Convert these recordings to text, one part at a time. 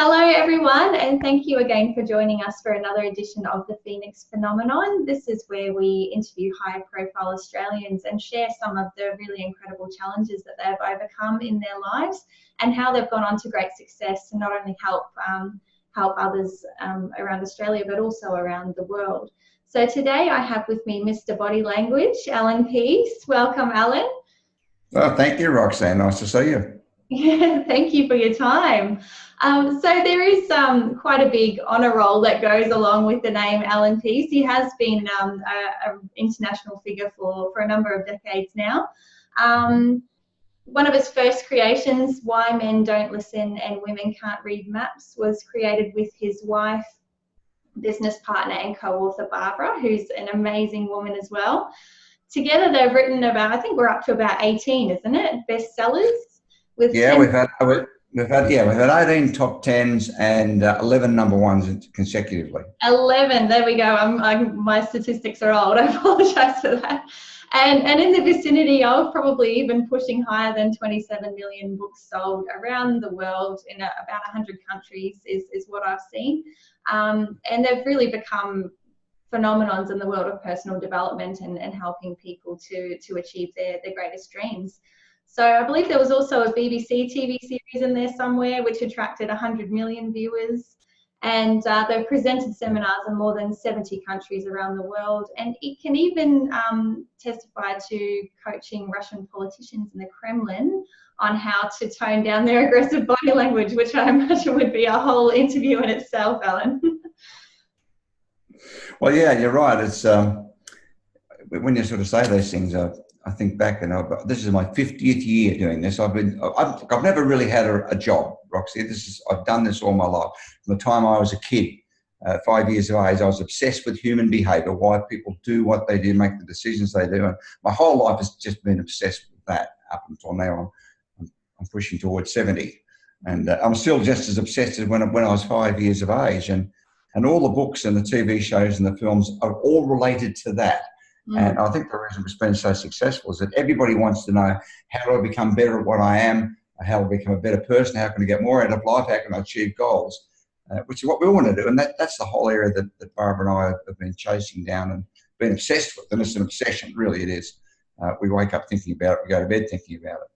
Hello, everyone, and thank you again for joining us for another edition of the Phoenix Phenomenon. This is where we interview high-profile Australians and share some of the really incredible challenges that they've overcome in their lives and how they've gone on to great success to not only help others around Australia, but also around the world. So today I have with me Mr. Body Language, Alan Pease. Welcome, Alan. Well, thank you, Roxanne. Nice to see you. Yeah, thank you for your time. So there is quite a big honour roll that goes along with the name Alan Pease. He has been an international figure for a number of decades now. One of his first creations, Why Men Don't Listen and Women Can't Read Maps, was created with his wife, business partner and co-author Barbara, who's an amazing woman as well. Together they've written about, I think we're up to about 18, isn't it, bestsellers? We've had 18 top 10s and 11 number ones consecutively. 11, there we go. My statistics are old. I apologise for that. And in the vicinity of probably even pushing higher than 27 million books sold around the world in about 100 countries is what I've seen. And they've really become phenomenons in the world of personal development and helping people to achieve their greatest dreams. So I believe there was also a BBC TV series in there somewhere which attracted 100 million viewers, and they've presented seminars in more than 70 countries around the world, and it can even testify to coaching Russian politicians in the Kremlin on how to tone down their aggressive body language, which I imagine would be a whole interview in itself, Alan. Well, yeah, you're right. It's when you sort of say those things, I think back, and this is my 50th year doing this. I've never really had a job, Roxy. I've done this all my life. From the time I was a kid, 5 years of age, I was obsessed with human behaviour, why people do what they do, make the decisions they do, and my whole life has just been obsessed with that up until now. I'm pushing towards 70, and I'm still just as obsessed as when I was 5 years of age. And all the books and the TV shows and the films are all related to that. And I think the reason it's been so successful is that everybody wants to know, how do I become better at what I am? How do I become a better person? How can I get more out of life? How can I achieve goals? Which is what we want to do. And that's the whole area that Barbara and I have been chasing down and been obsessed with. And it's an obsession, really it is. We wake up thinking about it, we go to bed thinking about it.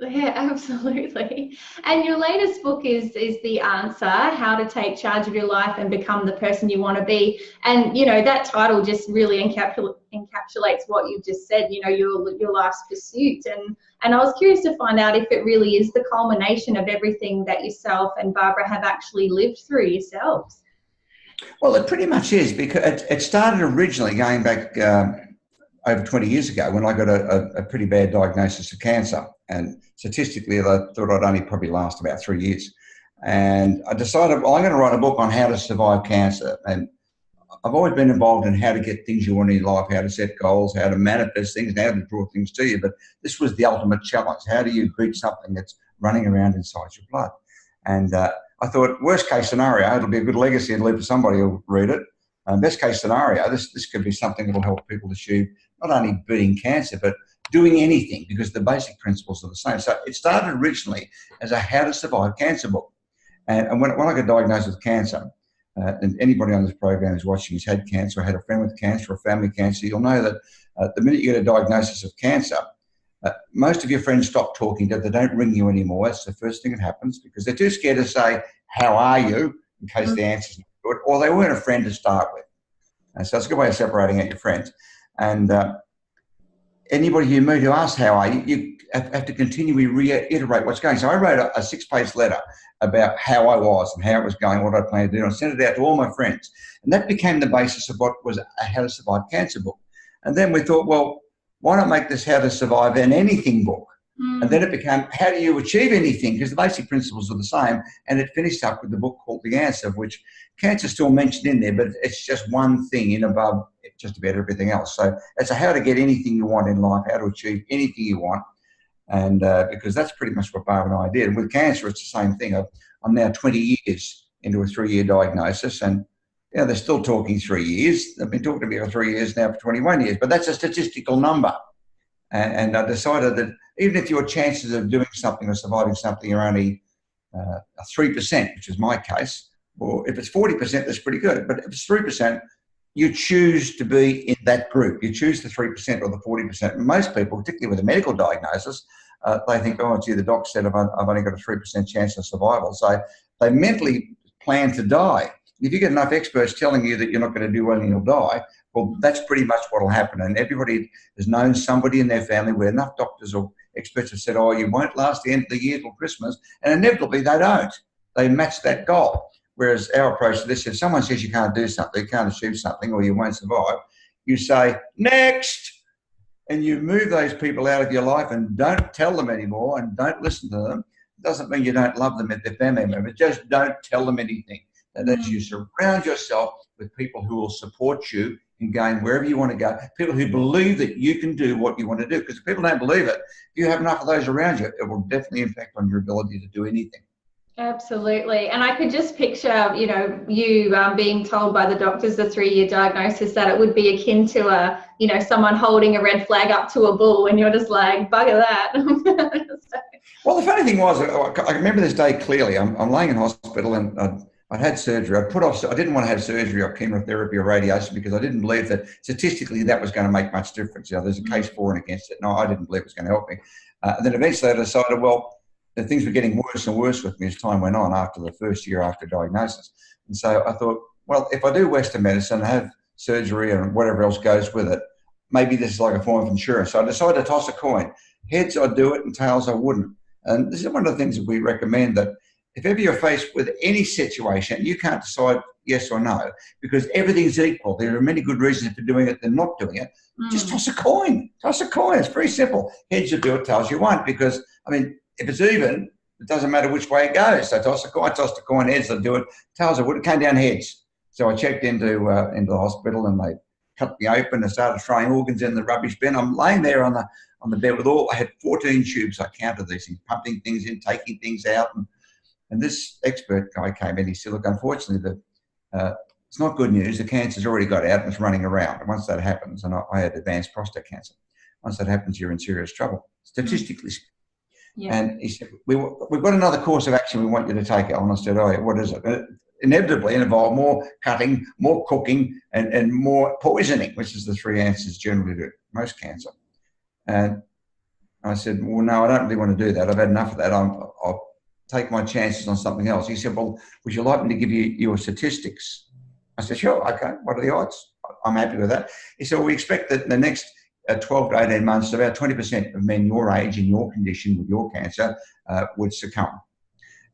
Yeah, absolutely. And your latest book is The Answer, How to Take Charge of Your Life and Become the Person You Want to Be. And, you know, that title just really encapsulates what you've just said, you know, your life's pursuit. And I was curious to find out if it really is the culmination of everything that yourself and Barbara have actually lived through yourselves. Well, it pretty much is, because it started originally going back over 20 years ago when I got a pretty bad diagnosis of cancer. And statistically, I thought I'd only probably last about 3 years. And I decided, well, I'm going to write a book on how to survive cancer. And I've always been involved in how to get things you want in your life, how to set goals, how to manifest things, and how to draw things to you. But this was the ultimate challenge. How do you beat something that's running around inside your blood? And I thought, worst case scenario, it'll be a good legacy and leave for somebody who'll read it. Best case scenario, this could be something that will help people achieve not only beating cancer, but doing anything, because the basic principles are the same. So it started originally as a how to survive cancer book. And when I got diagnosed with cancer, and anybody on this program who's watching has had cancer, or had a friend with cancer, or family cancer, you'll know that the minute you get a diagnosis of cancer, most of your friends stop talking to you. They don't ring you anymore. That's the first thing that happens, because they're too scared to say, how are you, in case the answer's not good, or they weren't a friend to start with. And so it's a good way of separating out your friends. And anybody you meet who asks how are you, you have to continually reiterate what's going. So I wrote a 6-page letter about how I was and how it was going, what I planned to do, and I sent it out to all my friends. And that became the basis of what was a How to Survive Cancer book. And then we thought, well, why not make this How to Survive an Anything book? And then it became, how do you achieve anything? Because the basic principles are the same. And it finished up with the book called The Answer, which cancer is still mentioned in there, but it's just one thing in above just about everything else. So it's a how to get anything you want in life, how to achieve anything you want. And because that's pretty much what Barbara and I did. And with cancer, it's the same thing. I'm now 20 years into a 3-year diagnosis, and you know, they're still talking 3 years. They've been talking to me for 3 years now, for 21 years, but that's a statistical number. And I decided that even if your chances of doing something or surviving something are only 3%, which is my case, or if it's 40%, that's pretty good. But if it's 3%, you choose to be in that group. You choose the 3% or the 40%. And most people, particularly with a medical diagnosis, they think, oh, gee, the doc said I've only got a 3% chance of survival. So they mentally plan to die. If you get enough experts telling you that you're not going to do well and you'll die, well, that's pretty much what will happen. And everybody has known somebody in their family where enough doctors or experts have said, oh, you won't last the end of the year till Christmas. And inevitably they don't. They match that goal. Whereas our approach to this, if someone says you can't do something, you can't achieve something, or you won't survive, you say, next. And you move those people out of your life and don't tell them anymore and don't listen to them. It doesn't mean you don't love them if they're family members. Just don't tell them anything. And as you surround yourself with people who will support you in going wherever you want to go, people who believe that you can do what you want to do. Because if people don't believe it, if you have enough of those around you, it will definitely impact on your ability to do anything. Absolutely. And I could just picture, you being told by the doctors the 3-year diagnosis that it would be akin to someone holding a red flag up to a bull and you're just like, bugger that. Well, the funny thing was, I remember this day clearly. I'm laying in hospital and I'd had surgery. I didn't want to have surgery or chemotherapy or radiation because I didn't believe that statistically that was going to make much difference. There's a case for and against it. No, I didn't believe it was going to help me. And then eventually I decided, well, the things were getting worse and worse with me as time went on after the first year after diagnosis. And so I thought, well, if I do Western medicine, have surgery and whatever else goes with it, maybe this is like a form of insurance. So I decided to toss a coin. Heads, I'd do it, and tails, I wouldn't. And this is one of the things that we recommend, that if ever you're faced with any situation, you can't decide yes or no because everything's equal. There are many good reasons for doing it than not doing it. Just toss a coin. Toss a coin. It's very simple. Heads, you do it, tails, you won't. Because, if it's even, it doesn't matter which way it goes. So tossed the coin, heads, I'd do it. Tails, I would. It came down heads. So I checked into the hospital and they cut me open and started throwing organs in the rubbish bin. I'm laying there on the bed with I had 14 tubes. I counted these things, pumping things in, taking things out. And this expert guy came in. He said, look, unfortunately, it's not good news. The cancer's already got out and it's running around. And once that happens, and I had advanced prostate cancer, once that happens, you're in serious trouble, statistically speaking. Yeah. And he said, we've got another course of action we want you to take, Alan. I said, oh, yeah, what is it? Inevitably, it involved more cutting, more cooking, and more poisoning, which is the 3 answers generally to most cancer. And I said, well, no, I don't really want to do that. I've had enough of that. I'll take my chances on something else. He said, well, would you like me to give you your statistics? I said, sure, okay. What are the odds? I'm happy with that. He said, well, we expect that in the next 12 to 18 months, about 20% of men your age in your condition with your cancer would succumb.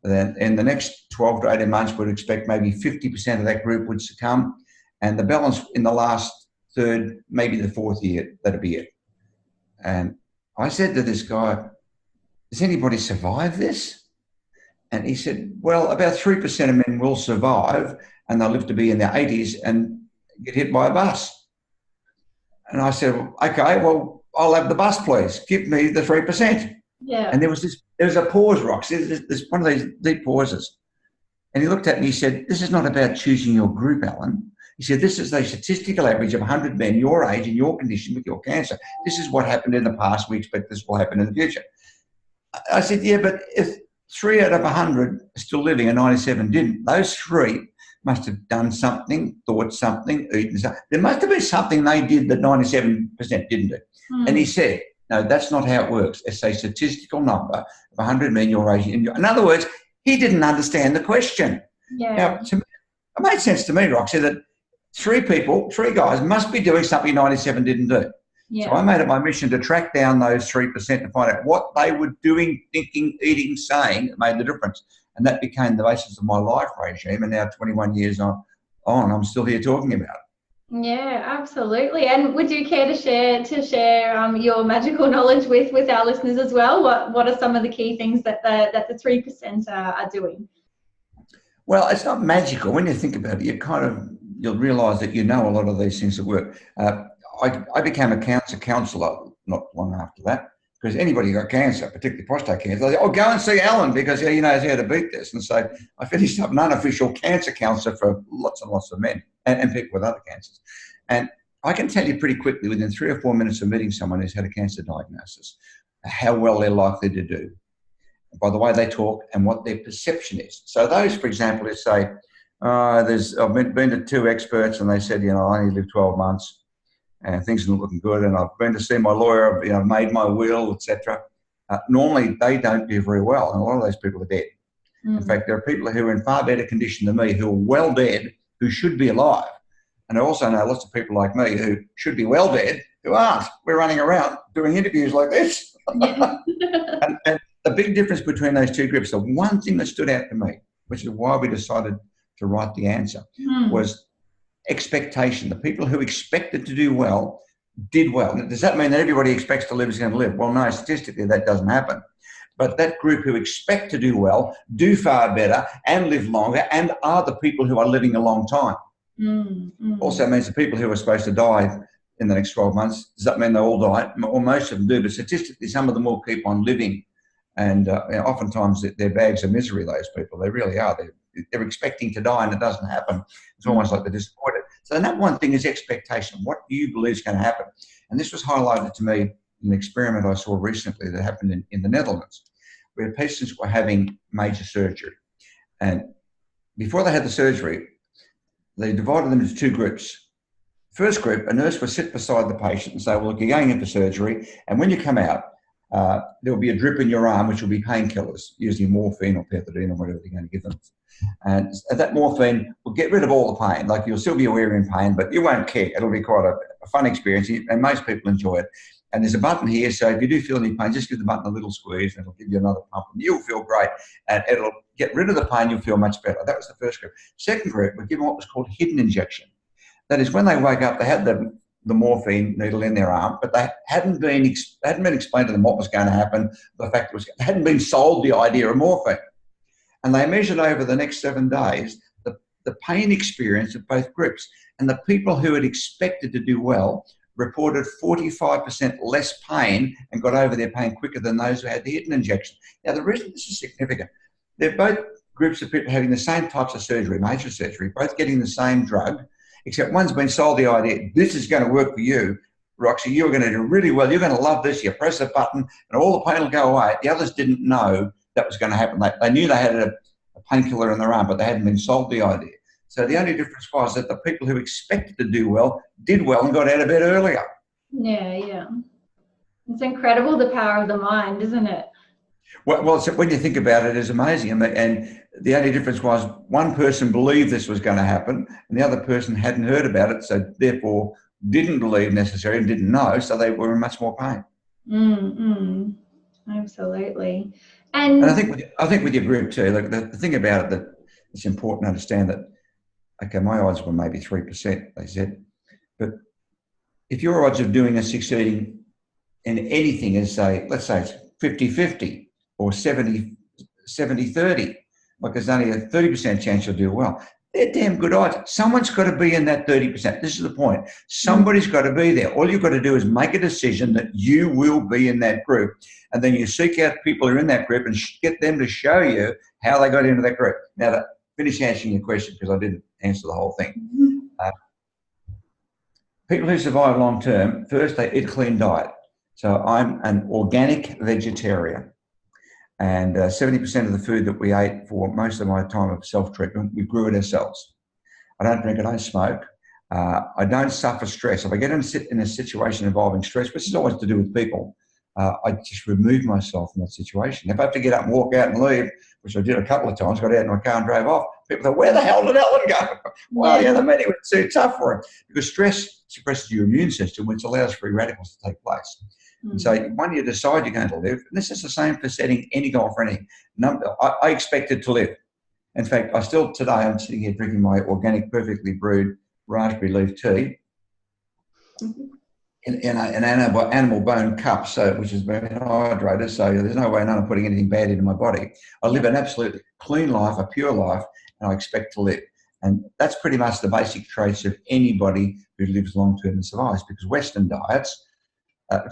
Then in the next 12 to 18 months, we'd expect maybe 50% of that group would succumb. And the balance in the last third, maybe the 4th year, that'd be it. And I said to this guy, does anybody survive this? And he said, well, about 3% of men will survive and they'll live to be in their 80s and get hit by a bus. And I said, okay, well, I'll have the bus, please. Give me the 3%. Yeah. And there was a pause, Rox. There's one of these deep pauses. And he looked at me, he said, this is not about choosing your group, Alan. He said, this is a statistical average of 100 men your age and your condition with your cancer. This is what happened in the past. We expect this will happen in the future. I said, yeah, but if 3 out of 100 are still living and 97 didn't, those 3 must have done something, thought something, eaten something. There must have been something they did that 97% didn't do. And he said, no, that's not how it works. It's a statistical number of 100 men your age. In other words, he didn't understand the question. Yeah. Now, it made sense to me, Roxy, that 3 guys must be doing something 97 didn't do. Yeah. So I made it my mission to track down those 3% to find out what they were doing, thinking, eating, saying that made the difference. And that became the basis of my life regime. And now 21 years on, I'm still here talking about it. Yeah, absolutely. And would you care to share your magical knowledge with our listeners as well? What are some of the key things that the 3% are doing? Well, it's not magical. When you think about it, you'll realise that you know a lot of these things that work. I became a cancer counsellor not long after that, because anybody who got cancer, particularly prostate cancer, they say, oh, go and see Alan because he knows how to beat this. And so I finished up an unofficial cancer counsellor for lots and lots of men and people with other cancers. And I can tell you pretty quickly, within 3 or 4 minutes of meeting someone who's had a cancer diagnosis, how well they're likely to do. by the way they talk and what their perception is. So those, for example, who say, I've been to 2 experts and they said, I only live 12 months and things are not looking good, and I've been to see my lawyer, I've made my will, etc. Normally, they don't do very well, and a lot of those people are dead. In fact, there are people who are in far better condition than me who are well dead, who should be alive. And I also know lots of people like me who should be well dead, who aren't. We're running around doing interviews like this. and the big difference between those 2 groups, the one thing that stood out to me, which is why we decided to write the answer, was expectation. The people who expected to do well did well. Now, does that mean that everybody expects to live is going to live? Well, no, statistically that doesn't happen. But that group who expect to do well do far better and live longer and are the people who are living a long time. Also means the people who are supposed to die in the next 12 months, does that mean they all die? Well, most of them do, but statistically some of them will keep on living. And oftentimes their bags of misery, those people, they really are. They're expecting to die and it doesn't happen. It's almost like they're disappointed. So the number one thing is expectation. What do you believe is going to happen? And this was highlighted to me in an experiment I saw recently that happened in the Netherlands, where patients were having major surgery. And before they had the surgery, they divided them into 2 groups. First group, a nurse would sit beside the patient and say, well, look, you're going into surgery, and when you come out, there'll be a drip in your arm, which will be painkillers, usually morphine or pethidine or whatever they're going to give them. And that morphine will get rid of all the pain. Like, you'll still be aware in pain, but you won't care. It'll be quite a fun experience, and most people enjoy it. And there's a button here, so if you do feel any pain, just give the button a little squeeze and it'll give you another pump and you'll feel great. And it'll get rid of the pain, you'll feel much better. That was the first group. Second group, we're given what was called hidden injection. That is, when they woke up, they had the morphine needle in their arm, but they hadn't been explained to them what was going to happen. The fact was, they hadn't been sold the idea of morphine. And they measured over the next 7 days the pain experience of both groups. And the people who had expected to do well reported 45% less pain and got over their pain quicker than those who had the hidden injection. Now, the reason this is significant, they're both groups of people having the same types of surgery, major surgery, both getting the same drug, except one's been sold the idea, this is going to work for you, Roxy, you're going to do really well, you're going to love this, you press a button and all the pain will go away. The others didn't know that was going to happen. They knew they had a painkiller in their arm, but they hadn't been sold the idea. So the only difference was that the people who expected to do well did well and got out of bed earlier. Yeah. It's incredible, the power of the mind, isn't it? Well, so when you think about it, it's amazing. And the only difference was one person believed this was going to happen and the other person hadn't heard about it, so therefore didn't believe necessarily and didn't know, so they were in much more pain. Absolutely. And I think with your group too, like the thing about it that it's important to understand that, okay, my odds were maybe 3%, they said, but if your odds of doing and succeeding in anything is, say, let's say it's 50-50 or 70-30, like there's only a 30% chance you'll do well, they're damn good odds. Someone's got to be in that 30%. This is the point. Somebody's got to be there. All you've got to do is make a decision that you will be in that group. And then you seek out people who are in that group and get them to show you how they got into that group. Now, to finish answering your question, because I didn't answer the whole thing. People who survive long term, first they eat a clean diet. So I'm an organic vegetarian. And 70% of the food that we ate for most of my time of self-treatment, we grew it ourselves. I don't drink, I don't smoke. I don't suffer stress. If I get in a situation involving stress, which is always to do with people, I just remove myself from that situation. If I have to get up and walk out and leave, which I did a couple of times, got out in my car and drove off, people say, where the hell did Ellen go? Well, yeah, the meeting was too tough for him. Because stress suppresses your immune system, which allows free radicals to take place. And so when you decide you're going to live, and this is the same for setting any goal for any number, I expected to live. In fact, today I'm sitting here drinking my organic, perfectly brewed raspberry leaf tea in an animal bone cup, which has been hydrated, so there's no way I'm putting anything bad into my body. I live an absolutely clean life, a pure life, and I expect to live. And that's pretty much the basic traits of anybody who lives long-term and survives, because Western diets,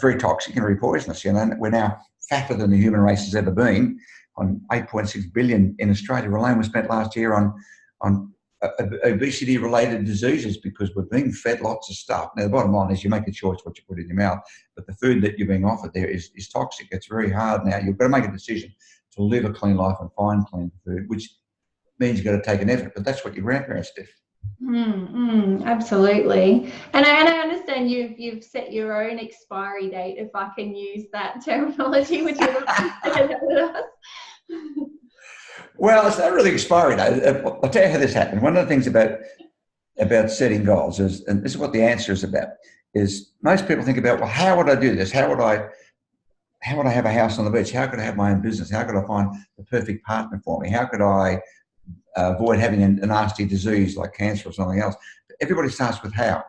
very toxic and very poisonous. You know, we're now fatter than the human race has ever been. On 8.6 billion in Australia alone, we spent last year on obesity-related diseases because we're being fed lots of stuff. Now, the bottom line is you make a choice what you put in your mouth, but the food that you're being offered there is toxic. It's very hard now. You've got to make a decision to live a clean life and find clean food, which means you've got to take an effort, but that's what your grandparents did. Absolutely. And I understand you've set your own expiry date, if I can use that terminology, which you said with us. Well, it's not really expiry date. I'll tell you how this happened. One of the things about setting goals is, and this is what the answer is about, is most people think about, well, how would I do this? How would I have a house on the beach? How could I have my own business? How could I find the perfect partner for me? How could I avoid having a nasty disease like cancer or something else? Everybody starts with how.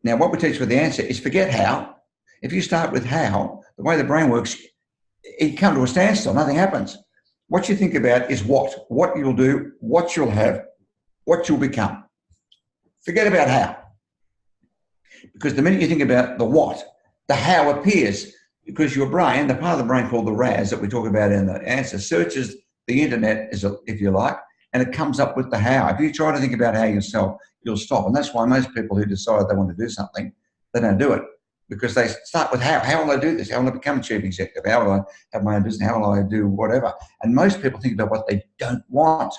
Now, what we teach with the answer is forget how. If you start with how, the way the brain works, you come to a standstill, nothing happens. What you think about is what you'll do, what you'll have, what you'll become. Forget about how. Because the minute you think about the what, the how appears, because your brain, the part of the brain called the RAS that we talk about in the answer, searches the internet, if you like, and it comes up with the how. If you try to think about how yourself, you'll stop. And that's why most people who decide they want to do something, they don't do it, because they start with how. How will I do this? How will I become a chief executive? How will I have my own business? How will I do whatever? And most people think about what they don't want.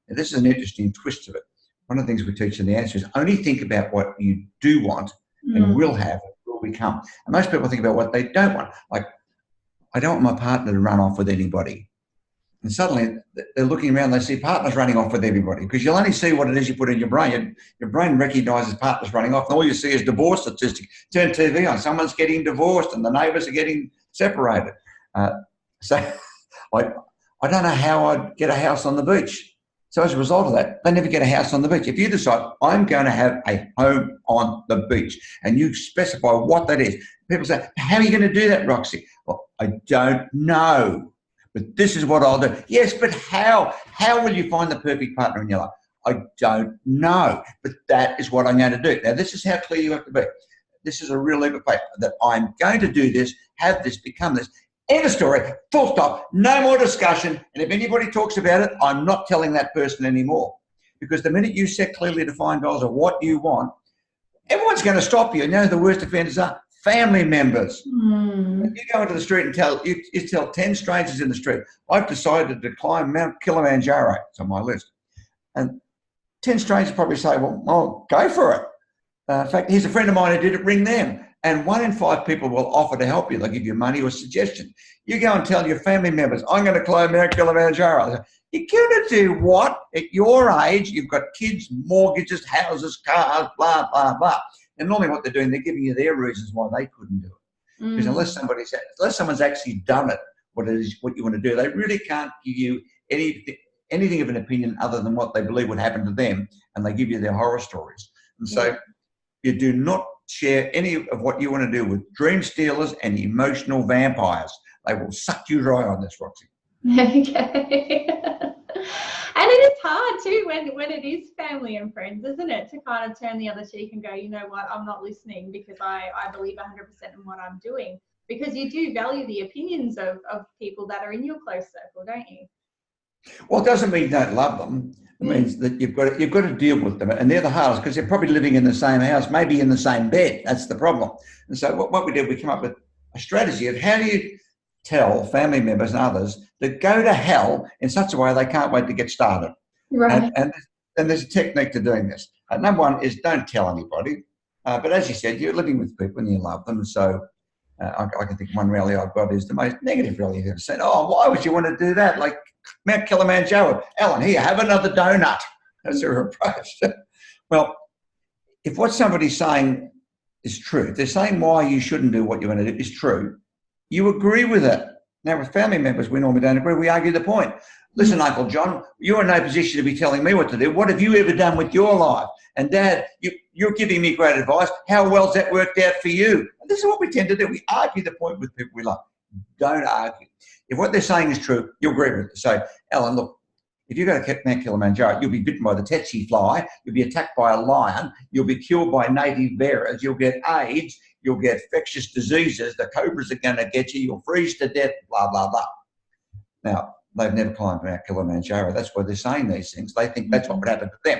Now, this is an interesting twist of it. One of the things we teach in the answer is only think about what you do want and will have, will become. And most people think about what they don't want. Like, I don't want my partner to run off with anybody. And suddenly they're looking around, they see partners running off with everybody, because you'll only see what it is you put in your brain. Your brain recognises partners running off, and all you see is divorce statistics. Turn TV on, someone's getting divorced and the neighbours are getting separated. So I don't know how I'd get a house on the beach. So as a result of that, they never get a house on the beach. If you decide, I'm going to have a home on the beach, and you specify what that is, people say, how are you going to do that, Roxy? Well, I don't know, but this is what I'll do. Yes, but how? How will you find the perfect partner in your life? I don't know, but that is what I'm going to do. Now, this is how clear you have to be. This is a real leap of faith, that I'm going to do this, have this, become this. End of story, full stop, no more discussion. And if anybody talks about it, I'm not telling that person anymore. Because the minute you set clearly defined goals of what you want, everyone's going to stop you. And you know who the worst offenders are? Family members. If you go into the street and you tell 10 strangers in the street, I've decided to climb Mount Kilimanjaro. It's on my list. And 10 strangers probably say, well, go for it. In fact, here's a friend of mine who did it, ring them. And 1 in 5 people will offer to help you. They'll give you money or suggestion. You go and tell your family members, I'm going to climb Mount Kilimanjaro. You're going to do what? At your age, you've got kids, mortgages, houses, cars, blah, blah, blah. And normally what they're doing, they're giving you their reasons why they couldn't do it. Because unless someone's actually done it, what you want to do, they really can't give you anything of an opinion other than what they believe would happen to them, and they give you their horror stories. And so you do not share any of what you want to do with dream stealers and emotional vampires. They will suck you dry on this, Roxy. Okay. And it is hard too when it is family and friends, isn't it, to kind of turn the other cheek and go, you know what, I'm not listening because I believe 100% in what I'm doing. Because you do value the opinions of people that are in your close circle, don't you? Well, it doesn't mean you don't love them. It means that you've got to deal with them, and they're the hardest because they're probably living in the same house, maybe in the same bed. That's the problem. And so what we did, we came up with a strategy of how do you tell family members and others that go to hell in such a way they can't wait to get started. Right. And there's a technique to doing this. Number one is don't tell anybody. But as you said, you're living with people and you love them. So I can think one rally I've got is the most negative rally you've ever seen. Oh, why would you want to do that? Like Mount Kilimanjaro. Alan, here, have another donut. That's their approach. Well, if what somebody's saying is true, if they're saying why you shouldn't do what you want to do is true, you agree with it. Now, with family members, we normally don't agree. We argue the point. Listen, Uncle John, you're in no position to be telling me what to do. What have you ever done with your life? And Dad, you're giving me great advice. How well's that worked out for you? And this is what we tend to do. We argue the point with people we love. Don't argue. If what they're saying is true, you agree with it. So, Alan, look, if you go to Mount Kilimanjaro, you'll be bitten by the tsetse fly, you'll be attacked by a lion, you'll be killed by native bearers, you'll get AIDS, you'll get infectious diseases, the cobras are going to get you, you'll freeze to death, blah, blah, blah. Now, they've never climbed Mount Kilimanjaro. That's why they're saying these things. They think that's what would happen to them.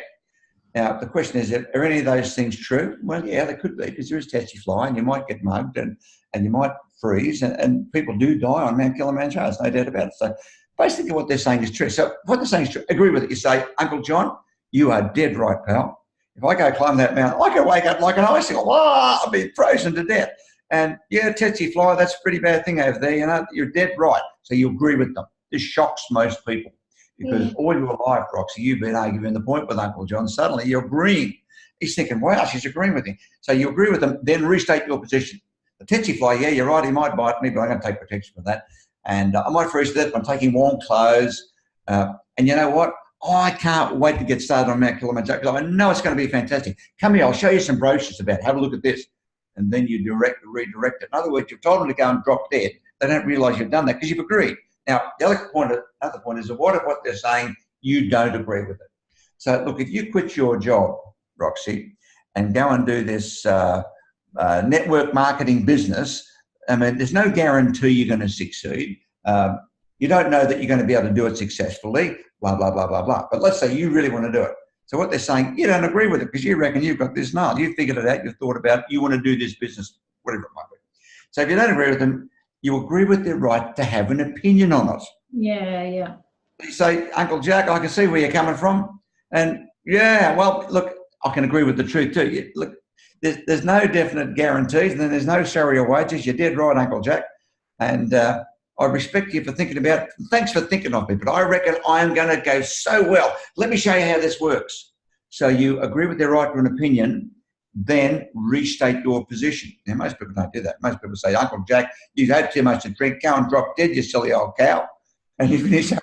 Now, the question is, are any of those things true? Well, yeah, they could be, because there is tsetse fly and you might get mugged and you might freeze, and people do die on Mount Kilimanjaro, there's no doubt about it. So basically what they're saying is true. So what they're saying is true. Agree with it. You say, Uncle John, you are dead right, pal. If I go climb that mountain, I can wake up like an icicle. I'll be frozen to death. And yeah, tsetse fly, that's a pretty bad thing over there. You know, you're dead right. So you agree with them. This shocks most people because all your life, Roxy, you've been arguing the point with Uncle John. Suddenly you're agreeing. He's thinking, wow, she's agreeing with him. So you agree with them, then restate your position. The tsetse fly, yeah, you're right, he might bite me, but I'm going to take protection for that. And I might freeze to death, but I'm taking warm clothes. And you know what? I can't wait to get started on Mount Kilimanjaro because I know it's going to be fantastic. Come here, I'll show you some brochures about it. Have a look at this. And then you redirect it. In other words, you've told them to go and drop dead. They don't realise you've done that because you've agreed. Now, the other point is that what if what they're saying, you don't agree with it? So, look, if you quit your job, Roxy, and go and do this network marketing business, I mean, there's no guarantee you're going to succeed. You don't know that you're going to be able to do it successfully, blah, blah, blah, blah, blah. But let's say you really want to do it. So what they're saying, you don't agree with it because you reckon you've got this nailed. You figured it out. You've thought about it. You want to do this business, whatever it might be. So if you don't agree with them, you agree with their right to have an opinion on it. Yeah, yeah. You say, Uncle Jack, I can see where you're coming from. And yeah, well, look, I can agree with the truth too. Look, there's no definite guarantees and then there's no salary or wages. You're dead right, Uncle Jack. And I respect you for thinking about it. Thanks for thinking of me, but I reckon I'm going to go so well. Let me show you how this works. So you agree with their right to an opinion, then restate your position. Now, most people don't do that. Most people say, Uncle Jack, you've had too much to drink. Go and drop dead, you silly old cow. And you finish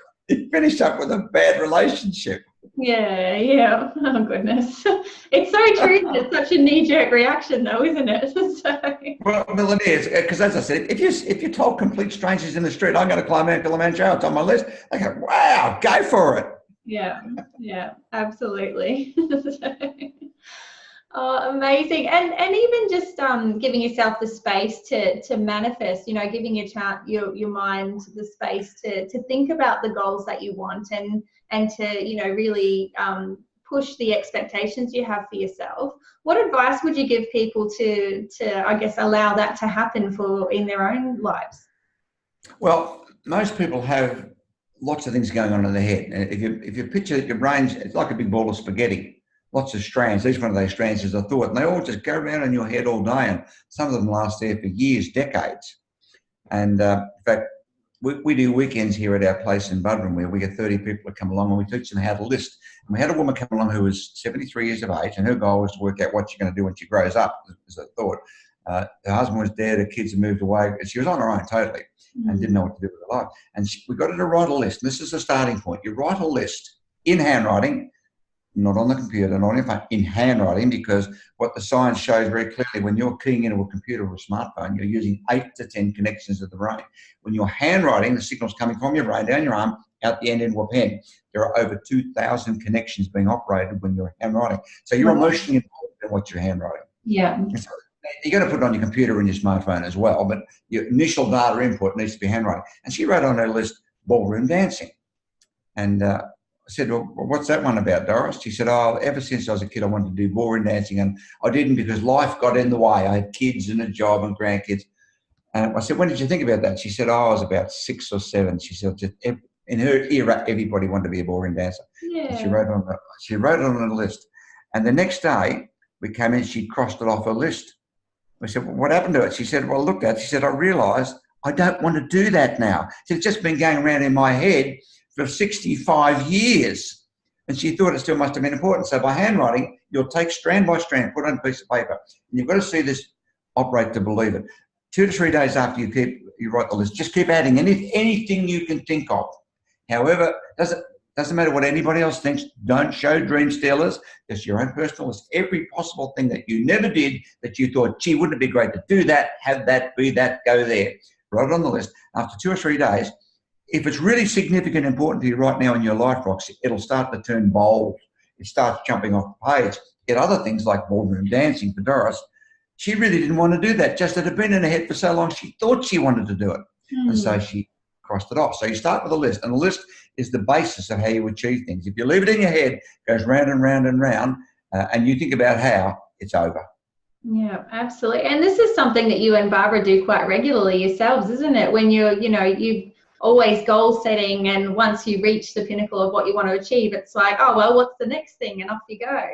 up with a bad relationship. Yeah, yeah. Oh, goodness. It's so true. It's such a knee-jerk reaction, though, isn't it? So. Well, it is. Because as I said, if you told complete strangers in the street, I'm going to climb Mount Kilimanjaro, it's on my list, they go, wow, go for it. Yeah, yeah, absolutely. Oh, amazing. And even just giving yourself the space to manifest, you know, giving your mind the space to think about the goals that you want and to, you know, really push the expectations you have for yourself. What advice would you give people to I guess, allow that to happen in their own lives? Well, most people have lots of things going on in their head. And if you picture your brain's, it's like a big ball of spaghetti. Lots of strands. Each one of those strands is a thought, and they all just go around in your head all day. And some of them last there for years, decades. And in fact, we do weekends here at our place in Buderim where we get 30 people to come along and we teach them how to list. And we had a woman come along who was 73 years of age, and her goal was to work out what she's going to do when she grows up, as a thought. Her husband was dead, her kids had moved away. She was on her own totally and didn't know what to do with her life. And we got her to write a list. And this is the starting point. You write a list in handwriting, not on the computer, not on your phone, in handwriting, because what the science shows very clearly, when you're keying into a computer or a smartphone, you're using 8 to 10 connections of the brain. When you're handwriting, the signal's coming from your brain down your arm, out the end into a pen. There are over 2,000 connections being operated when you're handwriting. So you're emotionally involved in what you're handwriting. Yeah. So you're going to put it on your computer and your smartphone as well, but your initial data input needs to be handwriting. And she wrote on her list, ballroom dancing. And I said, well, what's that one about, Doris? She said, oh, ever since I was a kid, I wanted to do ballroom dancing, and I didn't because life got in the way. I had kids and a job and grandkids. And I said, when did you think about that? She said, oh, I was about 6 or 7. She said, just in her era, everybody wanted to be a ballroom dancer. Yeah. And she wrote it on a list. And the next day, we came in, she crossed it off her list. We said, well, what happened to it? She said, well, look at it. She said, I realised I don't want to do that now. She said, it's just been going around in my head for 65 years. And she thought it still must have been important. So by handwriting, you'll take strand by strand, put it on a piece of paper, and you've got to see this operate to believe it. 2 to 3 days after you write the list, just keep adding anything you can think of. However, doesn't matter what anybody else thinks. Don't show dream stealers. Just your own personal list. Every possible thing that you never did that you thought, gee, wouldn't it be great to do that, have that, be that, go there. Write it on the list. After 2 or 3 days, if it's really significant, important to you right now in your life, Roxy, it'll start to turn bold. It starts jumping off the page. Get other things like ballroom dancing for Doris. She really didn't want to do that. Just it had been in her head for so long, she thought she wanted to do it. And so she crossed it off. So you start with a list, and the list is the basis of how you achieve things. If you leave it in your head, it goes round and round and round, and you think about how, it's over. Yeah, absolutely. And this is something that you and Barbara do quite regularly yourselves, isn't it? When you always goal setting, and once you reach the pinnacle of what you want to achieve, it's like, oh, well, what's the next thing? And off you go.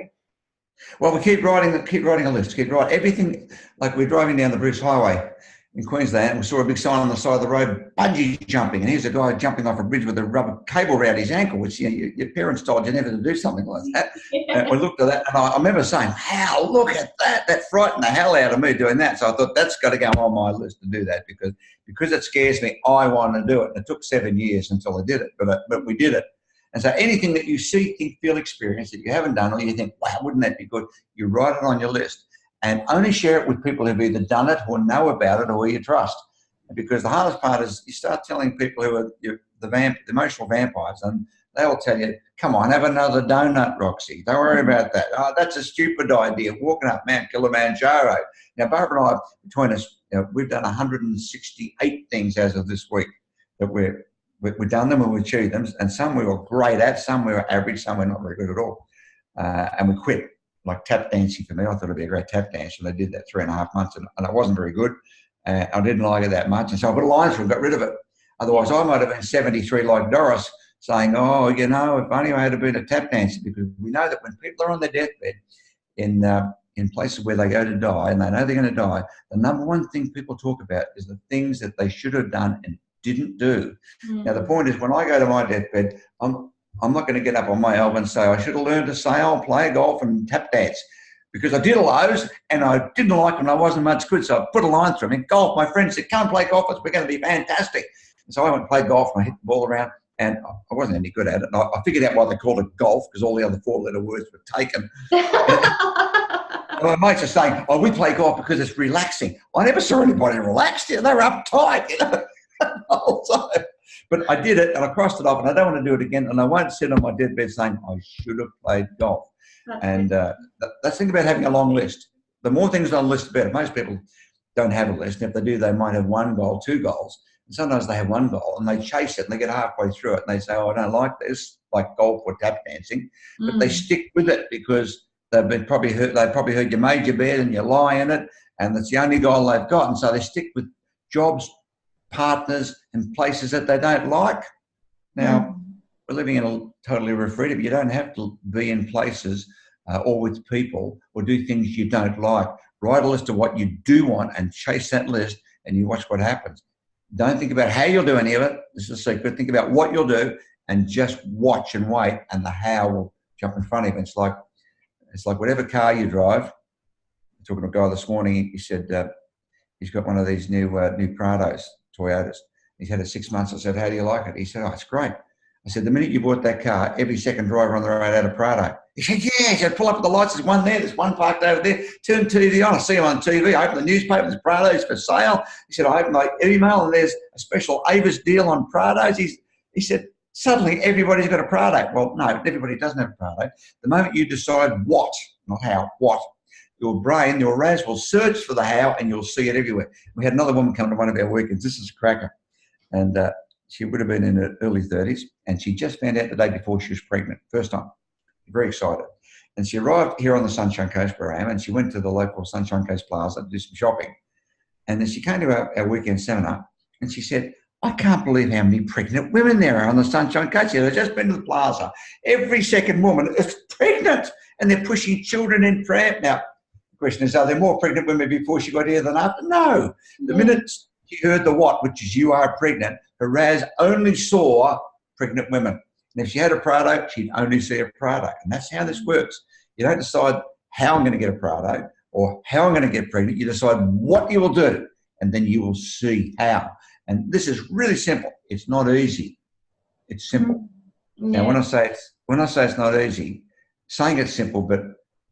Well, we keep writing a list, keep writing everything. Like we're driving down the Bruce Highway in Queensland, and we saw a big sign on the side of the road, bungee jumping, and here's a guy jumping off a bridge with a rubber cable around his ankle, which your parents told you never to do something like that. And we looked at that, and I remember saying, "Wow, look at that! That frightened the hell out of me doing that." So I thought that's got to go on my list to do that because it scares me. I want to do it. And it took 7 years until I did it, but we did it. And so anything that you see, think, feel, experience that you haven't done, or you think, wow, wouldn't that be good? You write it on your list and only share it with people who've either done it or know about it or who you trust. Because the hardest part is you start telling people who are the emotional vampires, and they'll tell you, come on, have another donut, Roxy. Don't worry about that. Oh, that's a stupid idea. Walking up Mount Kilimanjaro. Now, Barbara and I, between us, we've done 168 things as of this week that we've done them and we've achieved them, and some we were great at, some we were average, some we're not very good at all. And we quit. Like tap dancing for me, I thought it'd be a great tap dancer, and I did that 3.5 months, and I wasn't very good. I didn't like it that much, and so I put a line through and got rid of it. Otherwise, I might have been 73 like Doris, saying, oh, if only I had been a tap dancer, because we know that when people are on their deathbed in places where they go to die and they know they're going to die, the number one thing people talk about is the things that they should have done and didn't do. Now, the point is, when I go to my deathbed, I'm not going to get up on my elbow and say, I should have learned to sail, play golf and tap dance, because I did all those and I didn't like them and I wasn't much good. So I put a line through them. Golf, my friend said, come play golf. We're going to be fantastic. And so I went and played golf and I hit the ball around, and I wasn't any good at it. And I figured out why they called it golf, because all the other 4-letter words were taken. My mates are saying, oh, we play golf because it's relaxing. I never saw anybody relaxed. They were uptight, the whole time. But I did it and I crossed it off, and I don't want to do it again. And I won't sit on my deathbed saying I should have played golf. And that's the thing about having a long list. The more things on the list, the better. Most people don't have a list. And if they do, they might have 1 goal, 2 goals. And sometimes they have 1 goal and they chase it and they get halfway through it and they say, oh, I don't like this, like golf or tap dancing. But they stick with it because they've probably heard you made your bed and you lie in it, and that's the only goal they've got. And so they stick with jobs, partners and places that they don't like. Now, we're living in a totally freedom. You don't have to be in places or with people or do things you don't like. Write a list of what you do want and chase that list, and you watch what happens. Don't think about how you'll do any of it. This is a secret. Think about what you'll do and just watch and wait, and the how will jump in front of you. It's like whatever car you drive. I'm talking to a guy this morning. He said he's got one of these new Prados, Toyotas. He's had it 6 months. I said, how do you like it? He said, oh, it's great. I said, the minute you bought that car, every second driver on the road had a Prado. He said, yeah. He said, pull up at the lights. There's one there. There's one parked over there. Turn TV on. I see him on TV. I open the newspaper. There's Prados for sale. He said, I open my email and there's a special Avis deal on Prados. He said, suddenly everybody's got a Prado. Well, no, everybody doesn't have a Prado. The moment you decide what, not how, what, your brain, your RAS will search for the how, and you'll see it everywhere. We had another woman come to one of our weekends. This is a cracker. And she would have been in her early 30s, and she just found out the day before she was pregnant. First time. Very excited. And she arrived here on the Sunshine Coast where I am, and she went to the local Sunshine Coast Plaza to do some shopping. And then she came to our weekend seminar, and she said, I can't believe how many pregnant women there are on the Sunshine Coast. I've just been to the plaza. Every second woman is pregnant, and they're pushing children in pram. Now, the question is, are there more pregnant women before she got here than after? No. The minute she heard the what, which is you are pregnant, her RAS only saw pregnant women. And if she had a Prado, she'd only see a Prado. And that's how this works. You don't decide how I'm going to get a Prado or how I'm going to get pregnant. You decide what you will do, and then you will see how. And this is really simple. It's not easy. It's simple. Now, when I say it's not easy, saying it's simple, but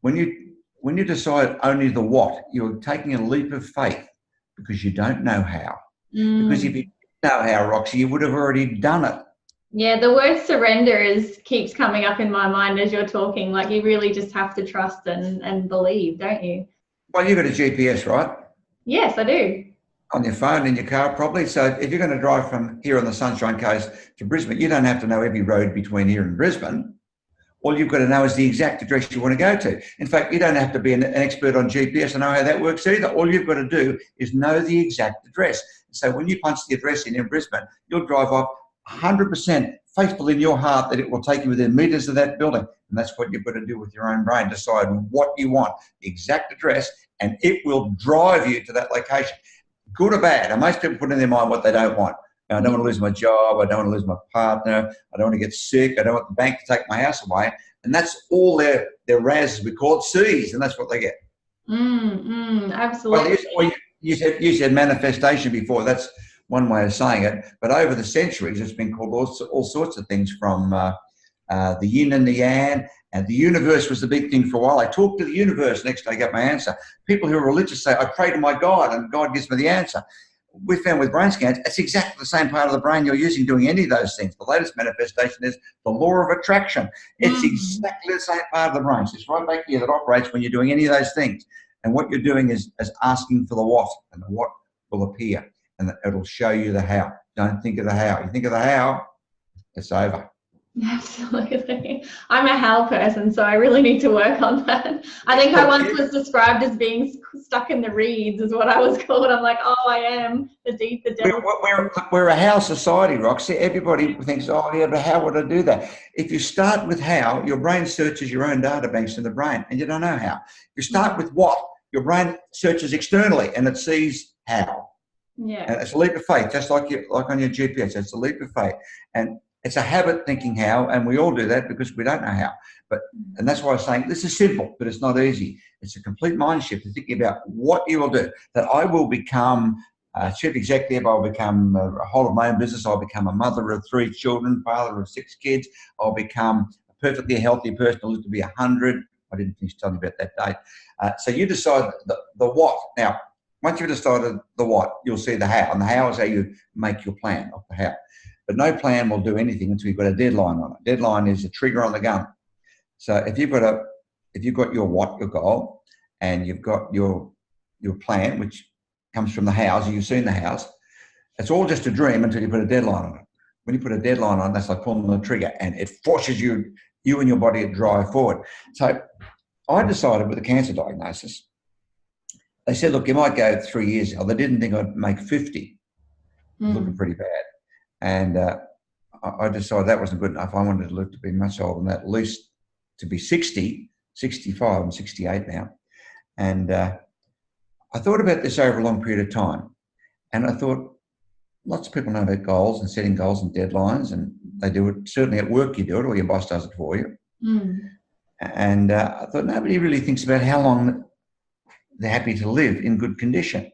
when you decide only the what, you're taking a leap of faith because you don't know how. Because if you didn't know how, Roxy, you would have already done it. Yeah, the word surrender keeps coming up in my mind as you're talking. Like, you really just have to trust and believe, don't you? Well, you've got a GPS, right? Yes, I do. On your phone, in your car, probably. So if you're going to drive from here on the Sunshine Coast to Brisbane, you don't have to know every road between here and Brisbane. All you've got to know is the exact address you want to go to. In fact, you don't have to be an expert on GPS and know how that works either. All you've got to do is know the exact address. So when you punch the address in Brisbane, you'll drive off 100% faithful in your heart that it will take you within meters of that building. And that's what you've got to do with your own brain. Decide what you want, the exact address, and it will drive you to that location. Good or bad. And most people put in their mind what they don't want. I don't want to lose my job. I don't want to lose my partner. I don't want to get sick. I don't want the bank to take my house away. And that's all their RAS, we call it C's, and that's what they get. Absolutely. Well, you said manifestation before. That's one way of saying it. But over the centuries, it's been called all sorts of things, from the yin and the yang. And the universe was the big thing for a while. I talked to the universe. Next day I got my answer. People who are religious say, I pray to my God and God gives me the answer. We found with brain scans, it's exactly the same part of the brain you're using doing any of those things. The latest manifestation is the law of attraction. It's exactly the same part of the brain. So it's right back here that operates when you're doing any of those things. And what you're doing is asking for the what, and the what will appear, and it'll show you the how. Don't think of the how. You think of the how, it's over. Absolutely. I'm a how person, so I really need to work on that. I think I once was described as being stuck in the reeds, is what I was called. I'm like, oh, I am the devil. We're a how society, Roxy. Everybody thinks, oh, yeah, but how would I do that? If you start with how, your brain searches your own data banks in the brain, and you don't know how. If you start with what, your brain searches externally, and it sees how. Yeah. And it's a leap of faith, just like on your GPS. It's a leap of faith. And it's a habit thinking how, and we all do that because we don't know how. And that's why I'm saying this is simple, but it's not easy. It's a complete mind shift to thinking about what you will do. That I will become a chief executive, I'll become a whole of my own business, I'll become a mother of 3 children, father of 6 kids, I'll become a perfectly healthy person, I'll live to be 100. I didn't finish telling you about that date. So you decide the what. Now, once you've decided the what, you'll see the how. And the how is how you make your plan of the how. But no plan will do anything until you've got a deadline on it. Deadline is a trigger on the gun. So if you've got your what, your goal, and you've got your plan, which comes from the hows, you've seen the hows, it's all just a dream until you put a deadline on it. When you put a deadline on it, that's like pulling the trigger, and it forces you and your body to drive forward. So I decided with a cancer diagnosis, they said, look, you might go 3 years. They didn't think I'd make 50. Looking pretty bad. And I decided that wasn't good enough. I wanted to live to be much older than that, at least to be 60, 65, I'm 68 now. And I thought about this over a long period of time. And I thought, lots of people know about goals and setting goals and deadlines, and they do it. Certainly at work you do it, or your boss does it for you. And I thought nobody really thinks about how long they're happy to live in good condition.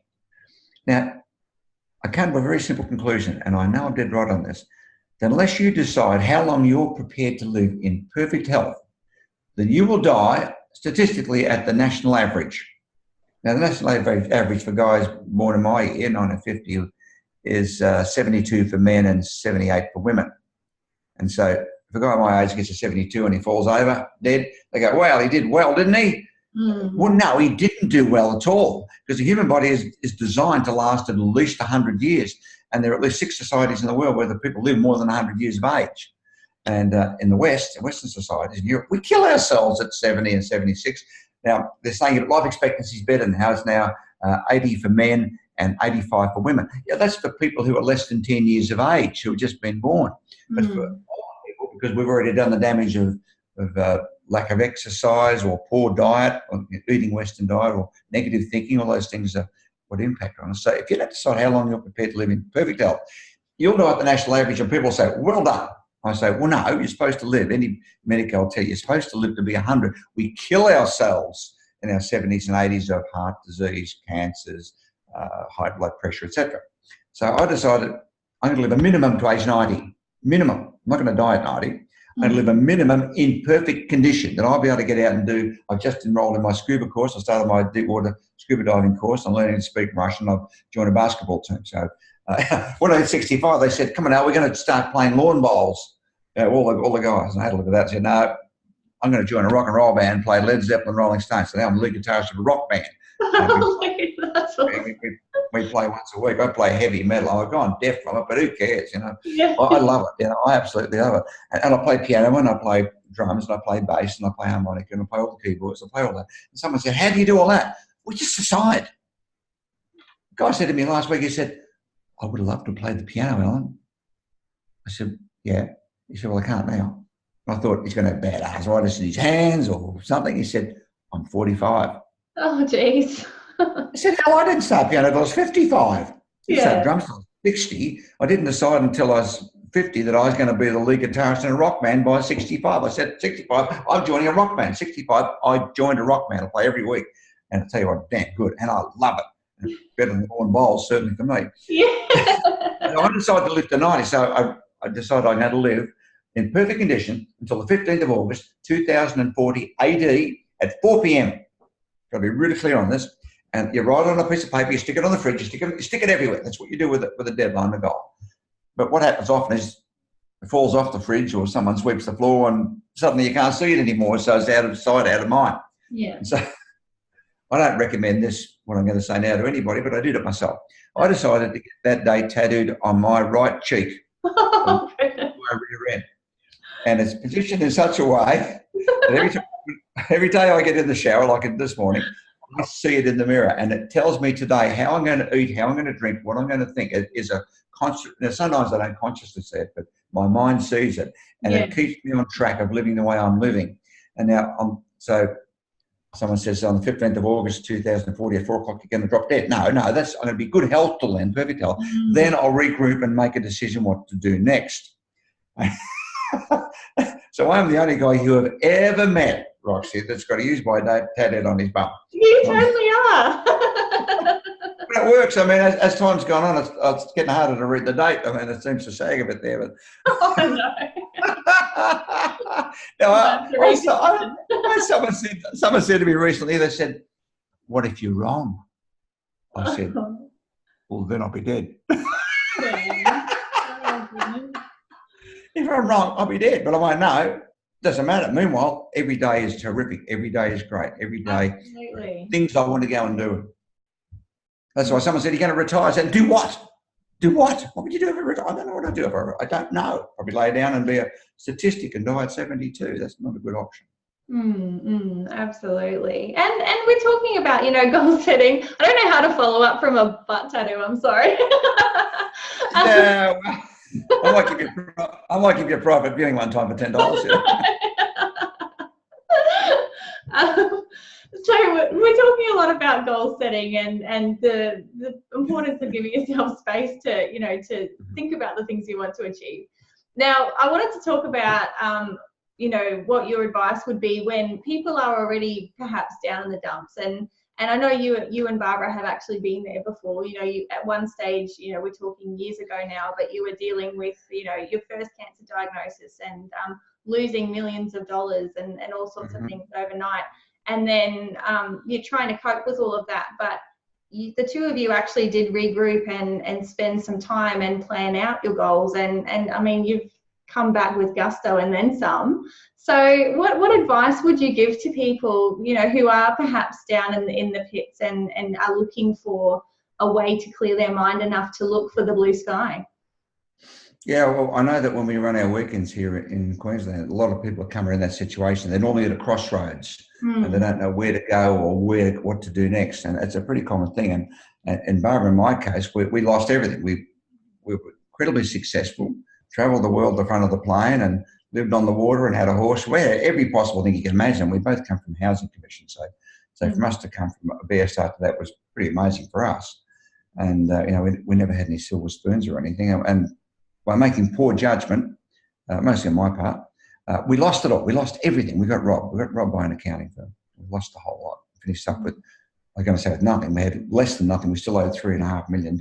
Now, I came to a very simple conclusion, and I know I'm dead right on this, that unless you decide how long you're prepared to live in perfect health, then you will die statistically at the national average. Now, the national average for guys born in my year, 1950, is 72 for men and 78 for women. And so if a guy my age gets to 72 and he falls over dead, they go, well, he did well, didn't he? Well, no, he didn't do well at all, because the human body is designed to last at least 100 years. And there are at least 6 societies in the world where the people live more than 100 years of age. And in the West, Western societies, in Europe, we kill ourselves at 70 and 76. Now, they're saying that life expectancy is better now. It's now 80 for men and 85 for women. Yeah, that's for people who are less than 10 years of age, who have just been born. But for older people, because we've already done the damage of lack of exercise or poor diet or eating Western diet or negative thinking, all those things are what impact on us. So if you don't decide how long you're prepared to live in perfect health, you'll die at the national average, and people say, well done. I say, well, no, you're supposed to live. Any medic will tell you, you're supposed to live to be 100. We kill ourselves in our 70s and 80s of heart disease, cancers, high blood pressure, etc. So I decided I'm going to live a minimum to age 90. Minimum. I'm not going to die at 90. I'm going to live a minimum in perfect condition that I'll be able to get out and do. I've just enrolled in my scuba course. I started my deep water scuba diving course. I'm learning to speak Russian. I've joined a basketball team. So when I was 65, they said, come on now, we're going to start playing lawn bowls. All the guys. And I had a look at that and said, no, I'm going to join a rock and roll band, play Led Zeppelin, Rolling Stones. So now I'm the lead guitarist of a rock band. we play once a week. I play heavy metal. I've gone deaf from it, but who cares? Yeah. I love it. I absolutely love it. And I play piano, and I play drums, and I play bass, and I play harmonica, and I play all the keyboards. I play all that. And someone said, "How do you do all that?" We just decide. A guy said to me last week, he said, "I would have loved to play the piano, Alan." I said, "Yeah." He said, "Well, I can't now." I thought he's going to have bad arthritis in his hands or something. He said, "I'm 45. Oh, geez. I said, "Hell, I didn't start piano until I was 55. I didn't start drums until I was 60. I didn't decide until I was 50 that I was going to be the lead guitarist in a rock band by 65. I said, 65, I'm joining a rock band. 65, I joined a rock band. I play every week. And I tell you what, damn good. And I love it. It's better than Vaughan Bowles, certainly for me." Yeah. So I decided to live to 90. So I decided I'm going to live in perfect condition until the 15th of August, 2040 AD at 4 p.m. Got to be really clear on this. And you write it on a piece of paper, you stick it on the fridge, you stick it everywhere. That's what you do with a deadline, the goal. But what happens often is it falls off the fridge, or someone sweeps the floor and suddenly you can't see it anymore. So it's out of sight, out of mind. Yeah. And so I don't recommend this, what I'm going to say now, to anybody, but I did it myself. I decided to get that day tattooed on my right cheek, on my rear end. And it's positioned in such a way that every day I get in the shower, like this morning, I see it in the mirror, and it tells me today how I'm going to eat, how I'm going to drink, what I'm going to think. It is a constant. Now, sometimes I don't consciously see it, but my mind sees it, and it keeps me on track of living the way I'm living. And now, so someone says on the 15th of August 2040 at 4 o'clock you're going to drop dead. No, I'm going to be good health till then, perfect health. Then I'll regroup and make a decision what to do next. So I'm the only guy you have ever met, Roxy, that's got a use by date tattooed on his bum. You totally are. But it works. I mean, as time's gone on, it's getting harder to read the date. I mean, it seems to sag a bit there. But Oh, no. Someone said to me recently, they said, "What if you're wrong?" I said, "Well, then I'll be dead." If I'm wrong, I'll be dead, but I won't know. Doesn't matter. Meanwhile, every day is terrific. Every day is great. Every day, things I want to go and do. That's why someone said, "You're going to retire." I said, "Do what? Do what? What would you do if I retire?" I don't know what I'd do if I don't know. Probably lay down and be a statistic and die at 72. That's not a good option. Absolutely. And we're talking about, goal setting. I don't know how to follow up from a butt tattoo. I'm sorry. No. I might give you a private viewing one time for $10. So we're talking a lot about goal setting and the importance of giving yourself space to, to think about the things you want to achieve. Now, I wanted to talk about, what your advice would be when people are already perhaps down in the dumps. And I know you and Barbara have actually been there before. You at one stage, we're talking years ago now, but you were dealing with, your first cancer diagnosis and losing millions of dollars and all sorts of things overnight. And then you're trying to cope with all of that. But the two of you actually did regroup and spend some time and plan out your goals. And I mean, you've come back with gusto and then some. So what advice would you give to people, who are perhaps down in the pits and are looking for a way to clear their mind enough to look for the blue sky? Yeah, well, I know that when we run our weekends here in Queensland, a lot of people come in that situation. They're normally at a crossroads and they don't know where to go or what to do next. And it's a pretty common thing. And Barbara, in my case, we lost everything. We were incredibly successful, travelled the world the front of the plane and lived on the water and had a horse. We had every possible thing you can imagine. We both come from housing commission. So for us to come from a BSR to that was pretty amazing for us. And, we never had any silver spoons or anything. And by making poor judgment, mostly on my part, we lost it all. We lost everything. We got robbed. We got robbed by an accounting firm. We lost the whole lot. Finished up with, I'm going to say with nothing. We had less than nothing. We still owed $3.5 million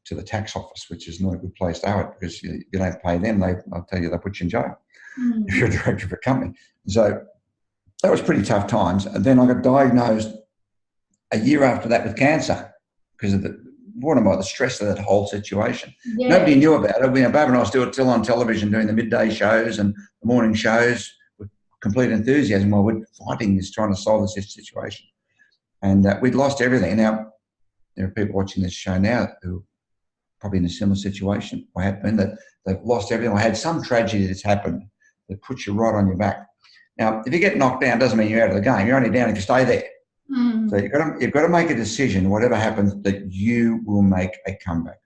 to the tax office, which is not a good place to owe it because you don't pay them. I'll tell you, they put you in jail if you're a director of a company. So that was pretty tough times. And then I got diagnosed a year after that with cancer because of the stress of that whole situation. Yeah. Nobody knew about it. Barbara and I were still on television doing the midday shows and the morning shows with complete enthusiasm while we're fighting this, trying to solve this situation. And we'd lost everything. Now, there are people watching this show now who are probably in a similar situation or have been, that they've lost everything or had some tragedy that's happened that puts you right on your back. Now, if you get knocked down, doesn't mean you're out of the game. You're only down if you stay there. So you've got to make a decision, whatever happens, that you will make a comeback.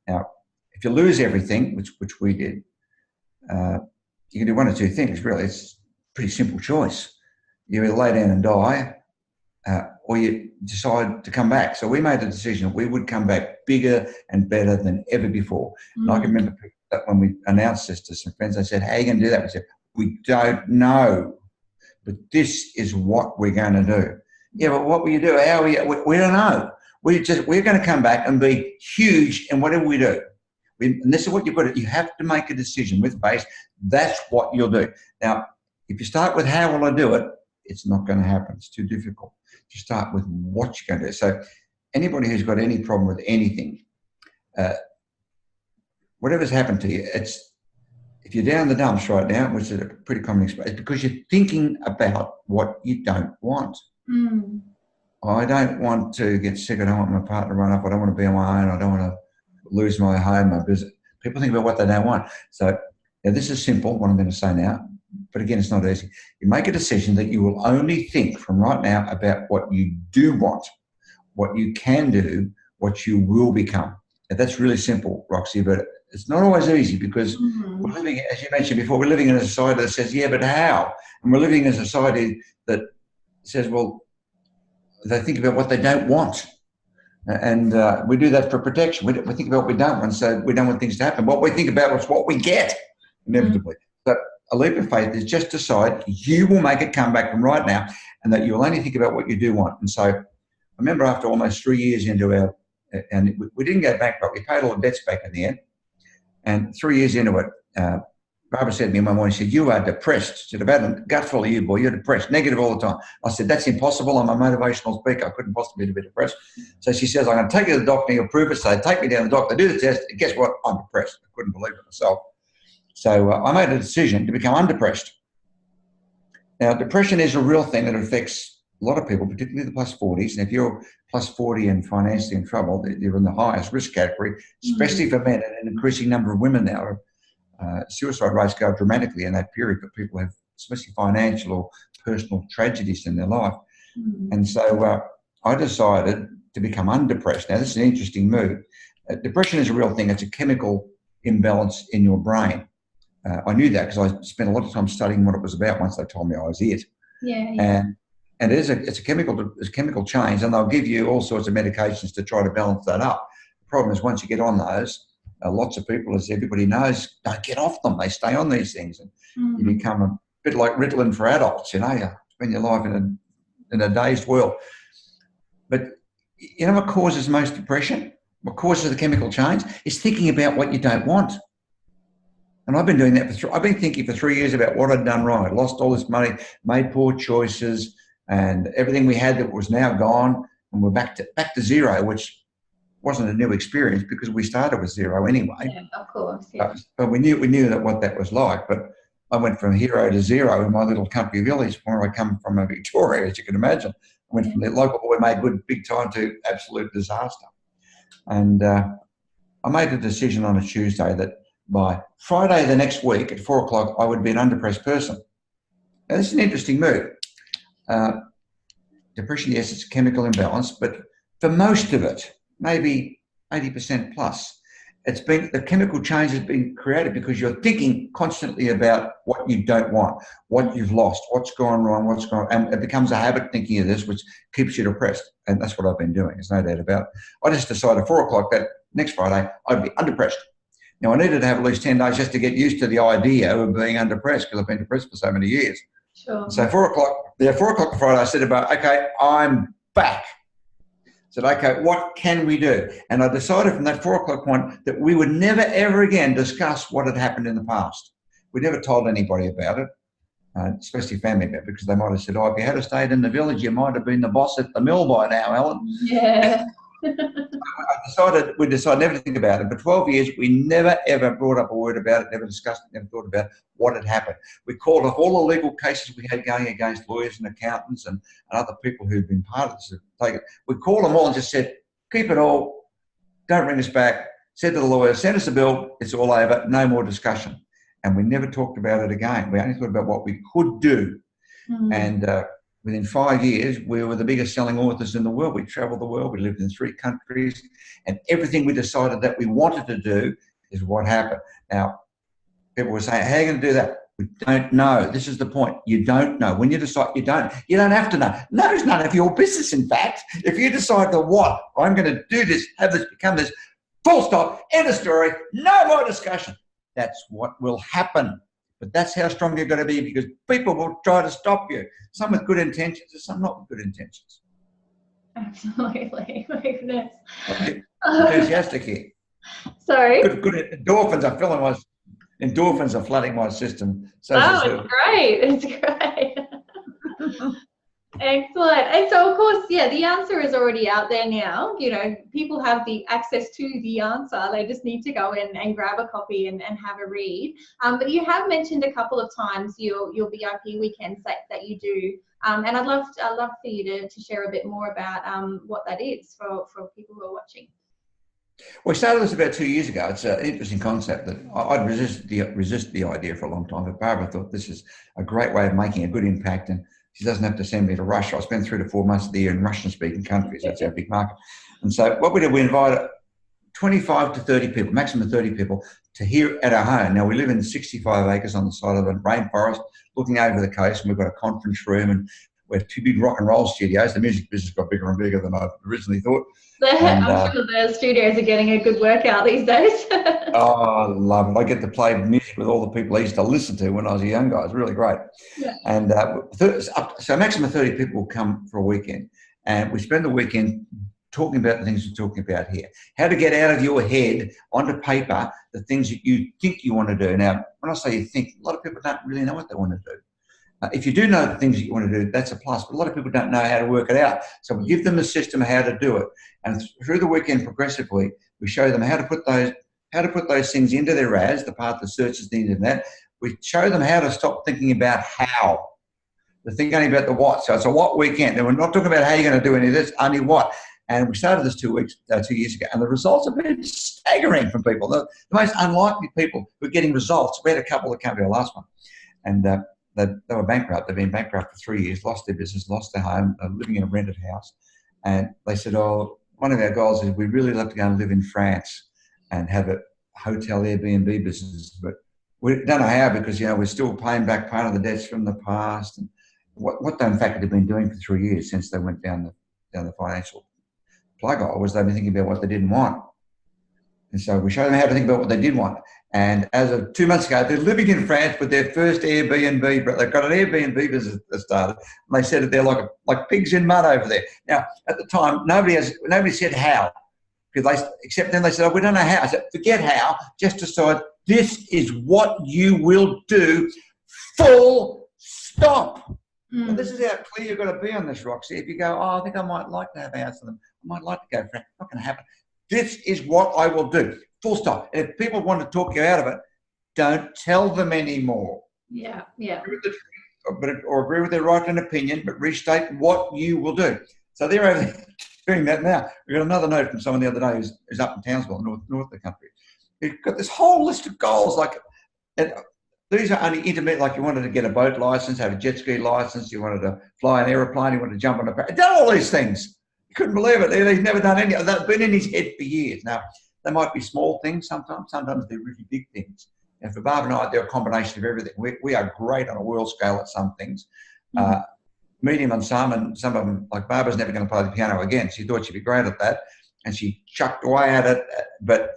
Now, if you lose everything, which we did, you can do one or two things, really. It's a pretty simple choice. You either lay down and die, or you decide to come back. So we made the decision we would come back bigger and better than ever before. And I can remember that when we announced this to some friends, they said, how are you going to do that? We said, we don't know, but this is what we're going to do. Yeah, but what will you do? How we don't know. We're going to come back and be huge in whatever we do. And this is what you've got to, you have to make a decision with faith. That's what you'll do. Now, if you start with how will I do it, it's not going to happen. It's too difficult. You start with what you're going to do. So anybody who's got any problem with anything, whatever's happened to you, if you're down the dumps right now, which is a pretty common experience, it's because you're thinking about what you don't want. I don't want to get sick. I don't want my partner to run up. I don't want to be on my own. I don't want to lose my home, my business. People think about what they don't want. So now this is simple, what I'm going to say now, but again, it's not easy. You make a decision that you will only think from right now about what you do want, what you can do, what you will become. And that's really simple, Roxy, but it's not always easy because we're living, as you mentioned before, we're living in a society that says, yeah, but how? And we're living in a society that says, well, they think about what they don't want. And we do that for protection. We think about what we don't want, so we don't want things to happen. What we think about is what we get, inevitably. So a leap of faith is just decide you will make a comeback from right now and that you'll only think about what you do want. And so I remember after almost 3 years into and we didn't go bankrupt. We paid all the debts back in the end. And 3 years into it, Barbara said to me one morning, she said, you are depressed. She said, I've had a gut full of you, boy. You're depressed, negative all the time. I said, that's impossible. I'm a motivational speaker. I couldn't possibly be depressed. So she says, I'm going to take you to the doctor. You'll prove it. So they take me down to the doctor, do the test. And guess what? I'm depressed. I couldn't believe it myself. So I made a decision to become undepressed. Now, depression is a real thing that affects a lot of people, particularly the plus 40s. And if you're plus 40 and financially in trouble, you're in the highest risk category, especially for men, and an increasing number of women now. Suicide rates go up dramatically in that period, but people have especially financial or personal tragedies in their life. And so I decided to become undepressed. Now, this is an interesting move. Depression is a real thing. It's a chemical imbalance in your brain. I knew that because I spent a lot of time studying what it was about once they told me I was it. And it's a chemical change, and they'll give you all sorts of medications to try to balance that up. The problem is once you get on those, lots of people, as everybody knows, don't get off them. They stay on these things, and you become a bit like Ritalin for adults. You know, you spend your life in a dazed world. But you know what causes most depression? What causes the chemical change? Is thinking about what you don't want. And I've been doing that I've been thinking for 3 years about what I'd done wrong. I'd lost all this money, made poor choices, and everything we had that was now gone, and we're back to zero, which wasn't a new experience because we started with zero anyway. Yeah, of course. Yeah. But we knew that what that was like. But I went from hero to zero in my little country village where I come from, in Victoria, as you can imagine. I went from the local boy made good big time to absolute disaster. And I made a decision on a Tuesday that by Friday the next week at 4 o'clock, I would be an undepressed person. Now, this is an interesting move. Depression, yes, it's a chemical imbalance, but for most of it, maybe 80% plus, the chemical change has been created because you're thinking constantly about what you don't want, what you've lost, what's gone wrong, and it becomes a habit thinking of this, which keeps you depressed. And that's what I've been doing. There's no doubt about it. I just decided 4 o'clock that next Friday, I'd be undepressed. Now, I needed to have at least 10 days just to get used to the idea of being undepressed because I've been depressed for so many years. Sure. So 4 o'clock on Friday, I said okay, I'm back. I said, okay, what can we do? And I decided from that 4 o'clock point that we would never, ever again discuss what had happened in the past. We never told anybody about it, especially family members, because they might have said, if you had stayed in the village, you might have been the boss at the mill by now, Ellen. Yeah. We decided never to think about it. For 12 years, we never, ever brought up a word about it, never discussed it, never thought about what had happened. We called off all the legal cases we had going against lawyers and accountants and other people who'd been part of this. We called them all and just said, keep it all, don't ring us back, said to the lawyer, send us a bill, it's all over, no more discussion. And we never talked about it again. We only thought about what we could do. And within 5 years, we were the biggest selling authors in the world. We traveled the world, we lived in 3 countries, and everything we decided that we wanted to do is what happened. Now, people were saying, how are you going to do that? We don't know. This is the point. You don't know. When you decide, you don't have to know. No, it's none of your business, in fact. If you decide to what, I'm going to do this, have this, become this, full stop, end of story, no more discussion. That's what will happen. But that's how strong you've got to be, because people will try to stop you. Some with good intentions and some not with good intentions. Absolutely. My goodness. Enthusiastic here. Sorry. Good endorphins are filling my... Endorphins are flooding my system. So it's great. It's great. Excellent. And so, of course, yeah, the answer is already out there now. You know, people have the access to the answer. They just need to go in and grab a copy and have a read. But you have mentioned a couple of times your VIP weekends that you do. And I'd love for you to share a bit more about what that is for people who are watching. We started this about 2 years ago. It's an interesting concept that I'd resist the idea for a long time, but Barbara thought this is a great way of making a good impact, and she doesn't have to send me to Russia. I spend 3 to 4 months of the year in Russian-speaking countries. That's our big market. And so what we did, we invited 25 to 30 people, maximum 30 people, to here at our home. Now, we live in 65 acres on the side of a rainforest, looking over the coast, and we've got a conference room, and we're 2 big rock and roll studios. The music business got bigger and bigger than I originally thought. I'm sure the studios are getting a good workout these days. Oh, I love it. I get to play music with all the people I used to listen to when I was a young guy. It's really great. Yeah. And so a maximum of 30 people will come for a weekend, and we spend the weekend talking about the things we're talking about here. How to get out of your head onto paper the things that you think you want to do. Now, when I say you think, a lot of people don't really know what they want to do. If you do know the things that you want to do, that's a plus. But a lot of people don't know how to work it out. So we give them a system of how to do it. And through the weekend, progressively, we show them how to put those things into their ads, the part that searches the internet. We show them how to stop thinking about how. They're thinking only about the what. So it's a what weekend. And we're not talking about how you're going to do any of this, only what. And we started this 2 years ago, and the results have been staggering from people. The most unlikely people who are getting results. We had a couple that came to our last one, and they were bankrupt. They've been bankrupt for 3 years, lost their business, lost their home, living in a rented house. And they said, oh, one of our goals is we'd really love to go and live in France and have a hotel Airbnb business. But we don't know how, because, you know, we're still paying back part of the debts from the past. And what they, in fact, have been doing for 3 years since they went down the financial plug hole was they've been thinking about what they didn't want. And so we showed them how to think about what they did want. And as of 2 months ago, they're living in France with their first Airbnb. But they've got an Airbnb business that started. And they said that they're like pigs in mud over there. Now, at the time, nobody said how. Except then they said, oh, we don't know how. I said, forget how. Just decide this is what you will do. Full stop. Mm. And this is how clear you've got to be on this, Roxy. If you go, oh, I think I might like to have a house for them. I might like to go France. Not going to happen. This is what I will do. Full stop. And if people want to talk you out of it, don't tell them anymore. Yeah. Or agree with their right to an opinion, but restate what you will do. So they're over there doing that now. We got another note from someone the other day who's up in Townsville, north of the country. Who's got this whole list of goals. These are only intermittent, like you wanted to get a boat license, have a jet ski license, you wanted to fly an aeroplane, you wanted to jump on a parachute. Done all these things. You couldn't believe it. He's never done any. They've been in his head for years. Now, they might be small things sometimes. Sometimes they're really big things. And for Barb and I, they're a combination of everything. We are great on a world scale at some things. Mm-hmm. Medium on some, and some of them, like Barbara's never going to play the piano again. She thought she'd be great at that, and she chucked away at it, but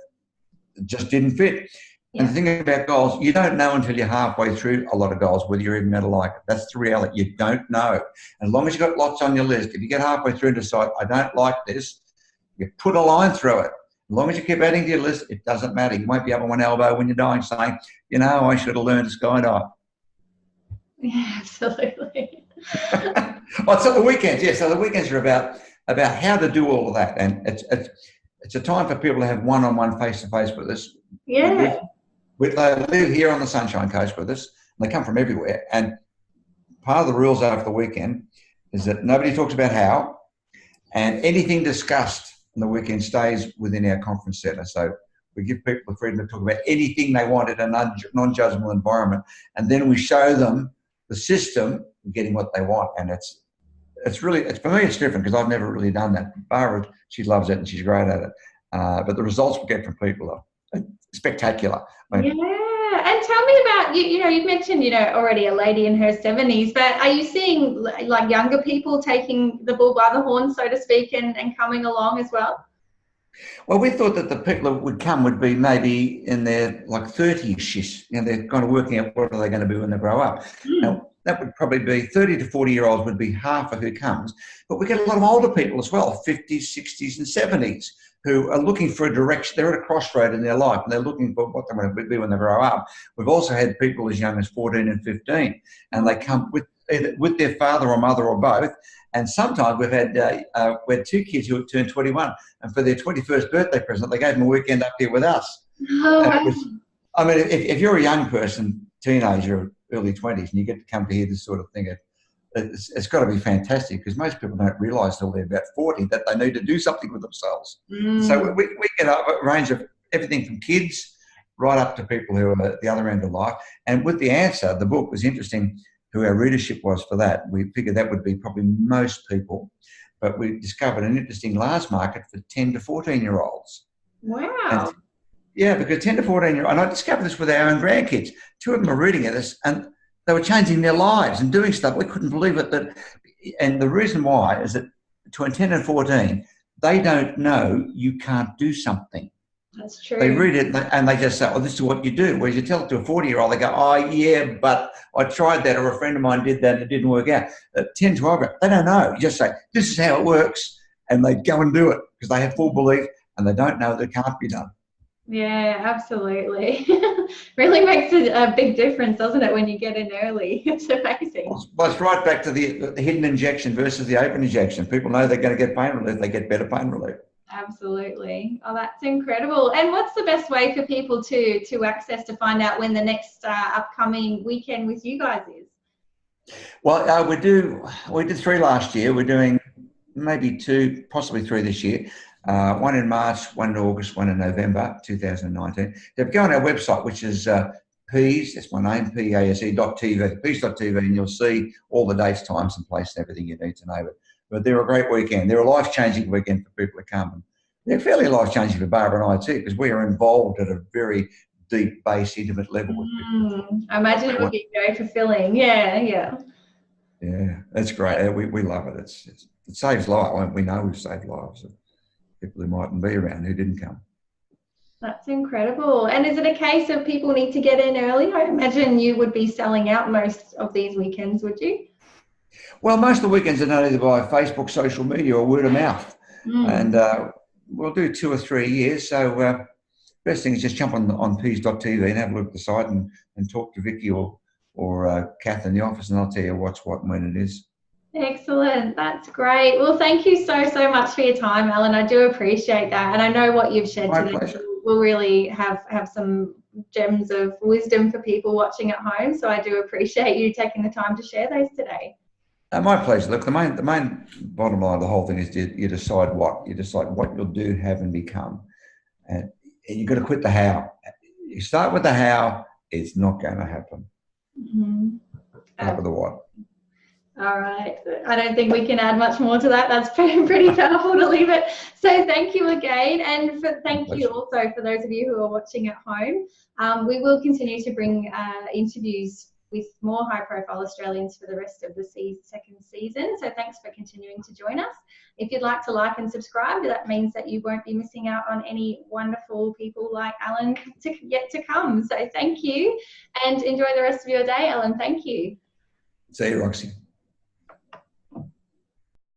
it just didn't fit. Yeah. And the thing about goals, you don't know until you're halfway through a lot of goals whether you're even going to like it. That's the reality. You don't know. As long as you've got lots on your list, if you get halfway through and decide, I don't like this, you put a line through it. As long as you keep adding to your list, it doesn't matter. You won't be up on one elbow when you're dying saying, you know, I should have learned to skydive. Yeah, absolutely. So the weekends, yeah. So the weekends are about how to do all of that. And it's a time for people to have one-on-one, face-to-face with us. Yeah. They live here on the Sunshine Coast with us, and they come from everywhere. And part of the rules after the weekend is that nobody talks about how, and anything discussed and the weekend stays within our conference centre. So we give people the freedom to talk about anything they want in a non-judgmental environment, and then we show them the system of getting what they want. And it's really, for me, it's different because I've never really done that. Barbara, she loves it and she's great at it. But the results we get from people are spectacular. Yeah, and tell me about, you've mentioned, already a lady in her 70s, but are you seeing like younger people taking the bull by the horn, so to speak, and coming along as well? Well, we thought that the people that would come would be maybe in their like 30s, they're kind of working out what are they going to be when they grow up. Now, that would probably be 30 to 40-year-olds would be half of who comes, but we get a lot of older people as well, 50s, 60s and 70s, who are looking for a direction. They're at a crossroad in their life and they're looking for what they want to be when they grow up. We've also had people as young as 14 and 15, and they come with their father or mother or both. And sometimes we had 2 kids who had turned 21, and for their 21st birthday present, they gave them a weekend up here with us. Oh, wow. I mean, if you're a young person, teenager, early 20s, and you get to come to hear this sort of thing, it's got to be fantastic, because most people don't realise till they're about 40 that they need to do something with themselves. So we get a range of everything from kids right up to people who are at the other end of life. And with The Answer, the book was interesting, who our readership was for that. We figured that would be probably most people, but we discovered an interesting large market for 10 to 14-year-olds. Wow. And, yeah, because 10 to 14-year-olds, and I discovered this with our own grandkids. 2 of them are reading this, and they were changing their lives and doing stuff. We couldn't believe it. And the reason why is that between 10 and 14, they don't know you can't do something. That's true. They read it and they just say, oh, this is what you do. Whereas you tell it to a 40-year-old, they go, oh, yeah, but I tried that, or a friend of mine did that and it didn't work out. At 10, 12, they don't know. You just say, this is how it works, and they go and do it because they have full belief and they don't know that it can't be done. Yeah, absolutely. Really makes a big difference, doesn't it, when you get in early? It's amazing. Well, it's right back to the hidden injection versus the open injection. People know they're going to get pain relief, they get better pain relief. Absolutely. Oh, that's incredible. And what's the best way for people to access to find out when the next upcoming weekend with you guys is? Well, we did 3 last year. We're doing maybe 2, possibly 3 this year. 1 in March, 1 in August, 1 in November 2019. If you go on our website, which is Pease, that's my name, PASE.tv, pease.tv, and you'll see all the dates, times and places and everything you need to know. But they're a great weekend. They're a life-changing weekend for people to come. And they're fairly life-changing for Barbara and I too, because we are involved at a very deep, base, intimate level with people. I imagine it would be very fulfilling. Yeah, that's great. We love it. It saves lives. We know we've saved lives of people who mightn't be around, who didn't come. That's incredible. And is it a case of people need to get in early? I imagine you would be selling out most of these weekends, would you? Well, most of the weekends are done either by Facebook, social media, or word of mouth. And we'll do 2 or 3 a year. So best thing is just jump on pease.tv and have a look at the site and talk to Vicky or Kath in the office, and I'll tell you what's what and when it is. Excellent. That's great. Well, thank you so much for your time, Alan. I do appreciate that. And I know what you've shared today will really have some gems of wisdom for people watching at home. So I do appreciate you taking the time to share those today. My pleasure. Look, the main bottom line of the whole thing is you decide what. You decide what you'll do, have and become. And you've got to quit the how. You start with the how, it's not going to happen. Start with the what. All right. I don't think we can add much more to that. That's pretty powerful to leave it. So thank you again. And thank you also for those of you who are watching at home. We will continue to bring interviews with more high-profile Australians for the rest of the second season. So thanks for continuing to join us. If you'd like to like and subscribe, that means that you won't be missing out on any wonderful people like Alan yet to come. So thank you, and enjoy the rest of your day, Alan. Thank you. See you, Roxy.